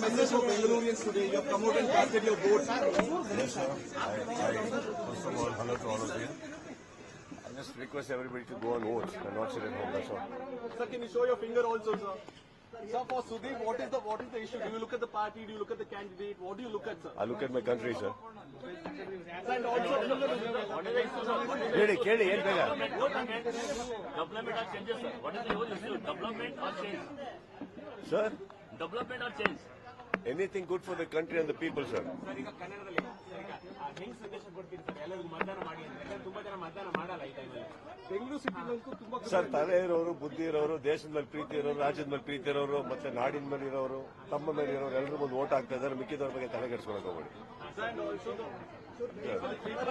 message for Bengalurians today? You have come out and casted your vote. Yes, sir. First of all, hello to all of you. I just request everybody to go and vote and not sit at home. That's all. Sir, can you show your finger also, sir? Sir, for Sudeep, what is the issue? Do you look at the party? Do you look at the candidate? What do you look at, sir? I look at my country, sir. And also, Keli, ಏನು ಬೇಗ? Development or changes, sir? What is the whole issue? Development or change? Sir, Development or change? anything good for the country and the people, sir. ಈಗ ಕನ್ನಡದಲ್ಲಿ ಹೆಂಗ್ ಸಂದೇಶ ಕೊಡ್ತೀರಿ sir? ಎಲ್ಲರಿಗೂ ಮತದಾನ ಮಾಡಿ ಅಂತ. ತುಂಬಾ ಜನ ಮತದಾನ ಮಾಡಲ್ಲ ಈ ಟೈಮಲ್ಲಿ. ಬೆಂಗಳೂರು ಸಿಟಿಲಂತೂ ತುಂಬಾ ಸರ್, ತಲೆ ಇರೋರು, ಬುದ್ಧಿ ಇರೋರು, ದೇಶದ ಮೇಲೆ ಪ್ರೀತಿ ಇರೋರು, ರಾಜ್ಯದ ಮೇಲೆ ಪ್ರೀತಿ ಇರೋರು, ಮತ್ತೆ ನಾಡಿನ ಮೇಲೆ ಇರೋರು, ತಮ್ಮ ಮೇಲೆ ಇರೋರು ಎಲ್ಲರೂ ಒಂದು ಓಟ್ ಹಾಕ್ತಾ ಇದ್ದಾರೆ. ಮಿಕ್ಕಿದವ್ರ ಬಗ್ಗೆ ತಲೆ ಕೆಡಿಸ್ಕೊಳಕ್ ಹೋಗ್ಬೇಡಿ. people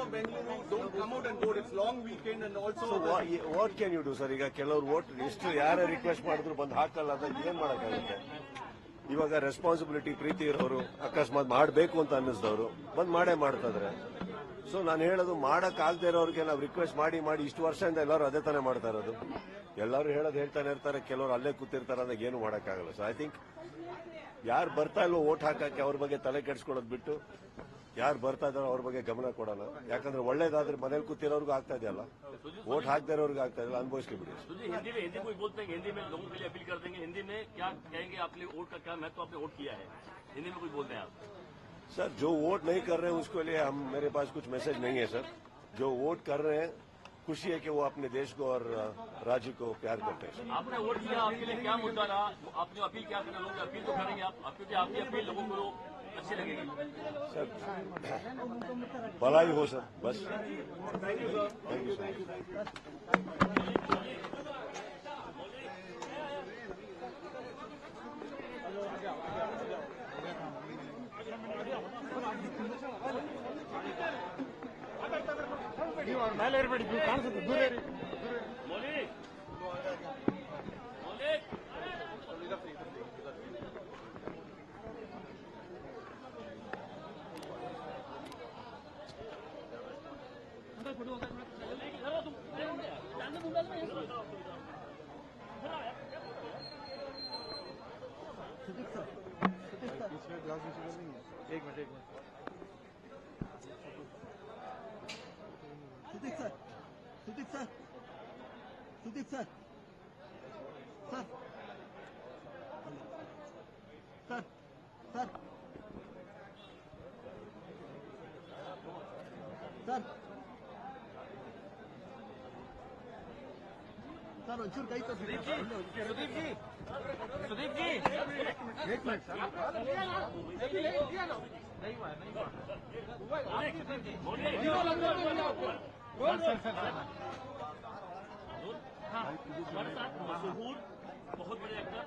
of Bengaluru don't come out and vote. It's long weekend and also. So what can you do, sir? ಈಗ ಕೆಲವರು ವೋಟ್ ಎಷ್ಟು ಯಾರೇ ರಿಕ್ವೆಸ್ಟ್ ಮಾಡಿದ್ರು ಬಂದು ಹಾಕಲ್ಲ ಅಂತ ಏನ್ ಮಾಡಕ್ಕಾಗುತ್ತೆ? ಇವಾಗ ರೆಸ್ಪಾನ್ಸಿಬಿಲಿಟಿ ಪ್ರೀತಿ ಇರೋರು ಅಕಸ್ಮಾತ್ ಮಾಡಬೇಕು ಅಂತ ಅನ್ನಿಸಿದವರು ಬಂದ್ ಮಾಡೇ ಮಾಡ್ತಾ ಇದ್ರೆ. ಸೊ ನಾನು ಹೇಳೋದು ಮಾಡಕ್ ಆಗದೆ ಇರೋರಿಗೆ ನಾವು ರಿಕ್ವೆಸ್ಟ್ ಮಾಡಿ ಇಷ್ಟು ವರ್ಷದಿಂದ ಎಲ್ಲರೂ ಅದೇ ತಾನೇ ಮಾಡ್ತಾ ಇರೋದು. ಎಲ್ಲರೂ ಹೇಳೋದು ಹೇಳ್ತಾನೆ ಇರ್ತಾರೆ, ಕೆಲವರು ಅಲ್ಲೇ ಕೂತಿರ್ತಾರೆ ಅಂದಾಗ ಏನು ಮಾಡಕ್ಕಾಗಲ್ಲ. ಸೊ ಐ ಥಿಂಕ್ ಯಾರು ಬರ್ತಾ ಇಲ್ವೋ ವೋಟ್ ಹಾಕಕ್ಕೆ ಅವ್ರ ಬಗ್ಗೆ ತಲೆ ಕೆಡಿಸ್ಕೊಳ್ಳೋದು ಬಿಟ್ಟು ಯಾರು ಬರ್ತಾ ಇದಾರೋ ಅವ್ರ ಬಗ್ಗೆ ಗಮನ ಕೊಡೋಣ. ಯಾಕಂದ್ರೆ ಒಳ್ಳೇದಾದ್ರೆ ಮನೇಲಿ ಕೂತಿರೋರ್ಗೂ ಆಗ್ತಾ ಇದೆಯಲ್ಲ, वोट हाथ दे रहे अनुभव के बिड़ी हिंदी में कोई बोलते हैं, हिंदी में लोगों के लिए अपील कर देंगे, हिंदी में क्या कहेंगे? आपने वोट का क्या महत्व, आपने वोट किया है, हिंदी में कुछ बोलते हैं आप? सर, जो वोट नहीं कर रहे हैं उसके लिए मेरे पास कुछ मैसेज नहीं है सर. जो वोट कर रहे हैं खुशी है कि वो अपने देश को और राज्य को प्यार करते हैं. आपने वोट किया, आपके लिए क्या मुद्दा रहा? आपने अपील क्या करना, लोग अपील तो करेंगे आप, क्योंकि आपकी अपील लोगों को अच्छी लगेगी. सर, भलाई हो सर, बस. Thank you sir. Thank you sir. ಮೇಲೆ ಇರಬೇಡಿ, ಕಾಣಿಸುತ್ತೆ, ದೂರ ಇರಿ. एक minute Sudeep sir, Sudeep sir, Sudeep sir, sir, sir, sir, sir, sir अंशुर कहीं तो सुदीप जी, सुदीप जी, एक मिनट सर, नहीं हुआ मशहूर बहुत बड़े एक्टर